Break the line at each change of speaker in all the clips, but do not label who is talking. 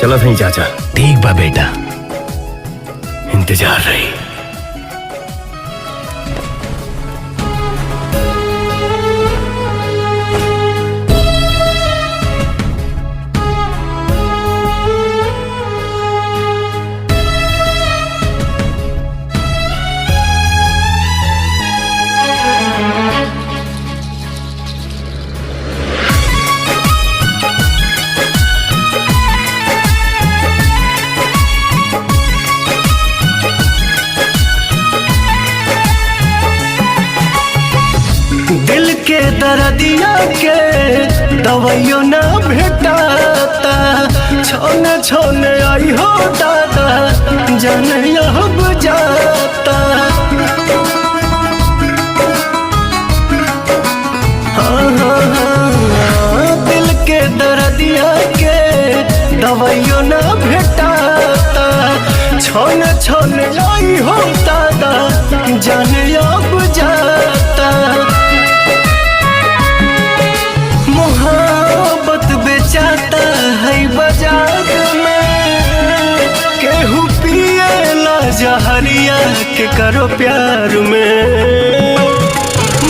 चलो सही चाचा।
ठीक बा बेटा।
इंतजार रही।
दिल के दर्दिया के दवाइयों ना भेटाता, छोने छोने आई हो दादा जाने अब जाता। हाँ, दिल के दर्दिया के दवाइयों ना भेटाता, छोने छोने आई हो दादा जाने अब जाता। मोहब्बत बेचाता है बाजार में, केहू पिएला जहरिया के करो प्यार में।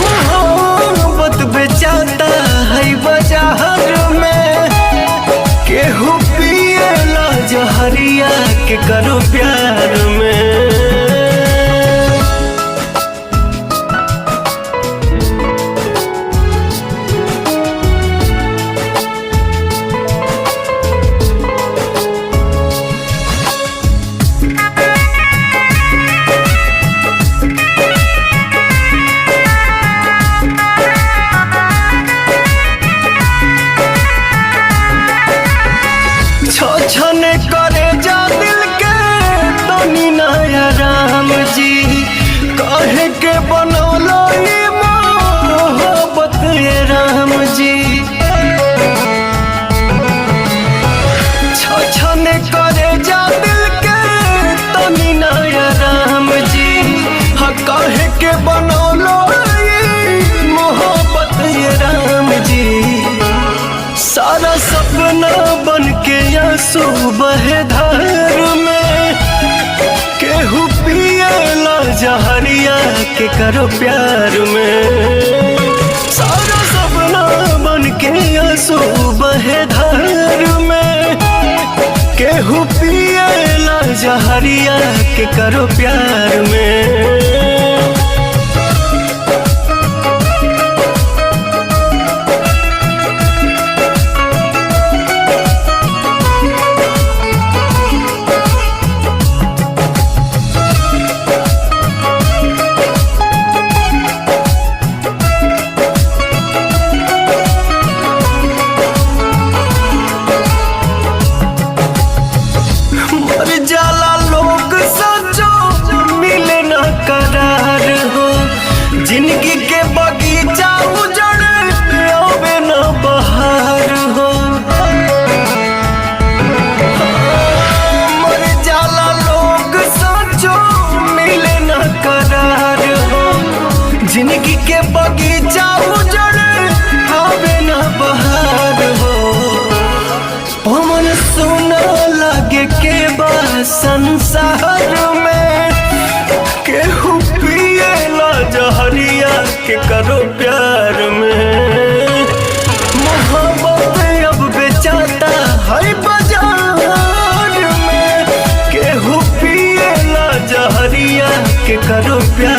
मोहब्बत बेचाता है बाजार में, केहू पिएला जहरिया के करो प्यार में। छने करे जा दिल के तनी नया राम जी, कहे के बनौलो ये मोहब्बत ये राम जी। छने करे जा दिल के तनी नया राम जी, कहे के बनौलो ये मोहब्बत ये राम जी। सारा सपना बन के आंसू बहे धार में, केहू पिएला जहरिया के करो प्यार में। सारा सपना बन के आंसू बहे धार में, केहू पिएला जहरिया के करो प्यार में। जाला लोग सचो मिले न करार हो, जिंदगी के बगीचा उजड़ आवे न बहार हो। मर जाला लोग सचो मिले न करार हो, जिंदगी के बगीचा उजड़ आवे न बहार हो। पवन सुना लगे के बा संसार में, केहू पिएला जहरिया के करो प्यार में। मोहब्बत अब बेचाता है बाजार में, केहू पिएला जहरिया के करो प्यार।